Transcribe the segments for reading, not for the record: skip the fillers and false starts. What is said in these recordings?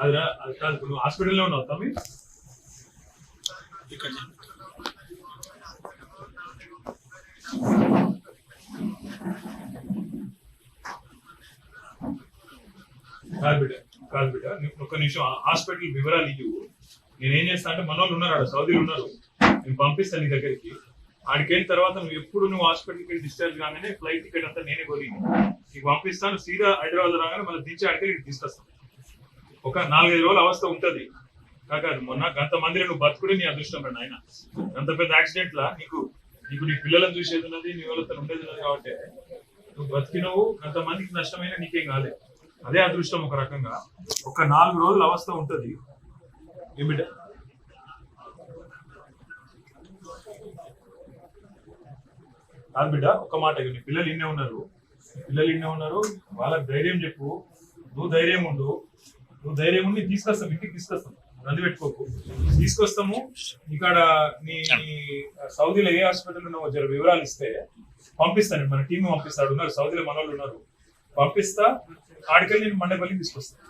అదిరా అది కాదు, ఇప్పుడు హాస్పిటల్లో ఉన్నావు తమ్మి. కాదు బిడ్డ, కాదు బిడ్డ, ఒక్క నిమిషం హాస్పిటల్ వివరాలు ఇవ్వు. నేనేం చేస్తా అంటే మన వాళ్ళు ఉన్నారు, సౌదీలు ఉన్నారు, నేను పంపిస్తాను నీ దగ్గరికి. ఆడికెళ్ళిన తర్వాత నువ్వు హాస్పిటల్కి వెళ్ళి డిశ్చార్జ్ కాగానే ఫ్లైట్ టికెట్ అంతా నేనే కొని నీకు పంపిస్తాను. సీదా హైదరాబాద్ రాగానే మళ్ళీ దించి ఆడికి తీసుకొస్తాను. ఒక 4-5 రోజుల అవస్థ ఉంటది కాదు. మొన్న గంత మందిలో నువ్వు బతుకుడే నీ అదృష్టం రండి ఆయన. అంత పెద్ద యాక్సిడెంట్ లా నీకు నీ పిల్లలను చూసేది ఉన్నది, నీ వాళ్ళతో ఉండేది ఉన్నది కాబట్టి నువ్వు బతికినవు. అంతమందికి నష్టమైన నీకేం కాలేదు, అదే అదృష్టం ఒక రకంగా. ఒక 4 రోజుల అవస్థ ఉంటది ఏమిట. కాదు బిడ్డ, ఒక్క మాట, నీ పిల్లలు ఇన్నే ఉన్నారు, వాళ్ళకి ధైర్యం చెప్పు. నువ్వు ధైర్యం ఉండు, తీసుకొస్తాం, ఇంటికి తీసుకొస్తాం, రంది పెట్టుకోకు, తీసుకొస్తాము. ఇక్కడ నీ సౌదీలో ఏ హాస్పిటల్ ఉన్నావో జర వివరాలు ఇస్తే పంపిస్తాను. మన టీం పంపిస్తాడు, ఉన్నారు సౌదీలో మన వాళ్ళు ఉన్నారు, పంపిస్తా. ఆడికెళ్ళి నేను మండపల్లికి తీసుకొస్తాను.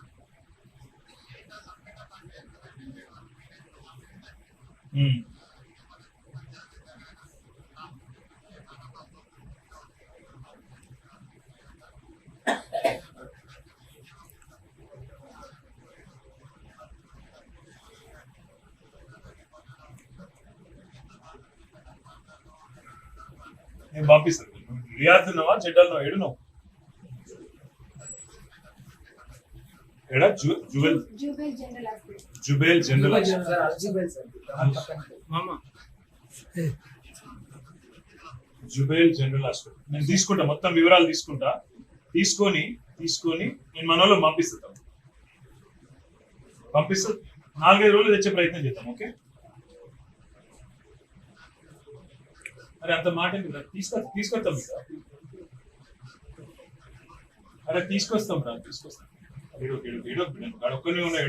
నేను పంపిస్తాను. రియాద్ ఉన్నావా, జెడ్డాల్ ఉన్నావా, ఏడున్నావు? ఎడా జుబేల్ జనరల్ హాస్పిటల్ నేను తీసుకుంటా, మొత్తం వివరాలు తీసుకొని నేను మన వాళ్ళు పంపిస్తా. 4-5 రోజులు తెచ్చే ప్రయత్నం చేద్దాం. ఓకే, అరే అంత మాట తీసుకొస్తాం. అరే తీసుకొస్తాం రా, తీసుకొస్తాం. ఒక్కనే ఉన్నా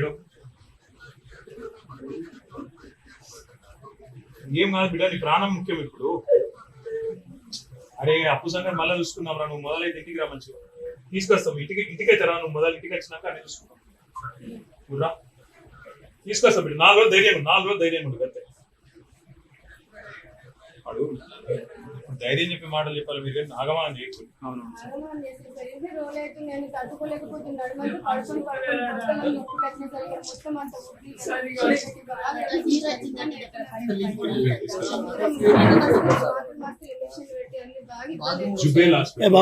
ఏం కాదు బిడ్డ, నీ ప్రాణం ముఖ్యం ఇప్పుడు. అరే అప్పు సంగతి మళ్ళీ చూసుకుందాం రా, నువ్వు మొదలైతే ఇంటికి రా, మంచిగా తీసుకొస్తాం. ఇంటికైతే రా, నువ్వు మొదలు ఇంటికి వచ్చినాక అన్ని చూసుకుంటాం. నువ్వు రా, తీసుకొస్తాం బిడ్డ. 4 రోజులు ధైర్యం ఉండు అంతే. వాడు ధైర్యం చెప్పే మాటలు చెప్పాలి, మీరు ఆగమానం చేయకూడదు. జుబేల్ హాస్పిటల్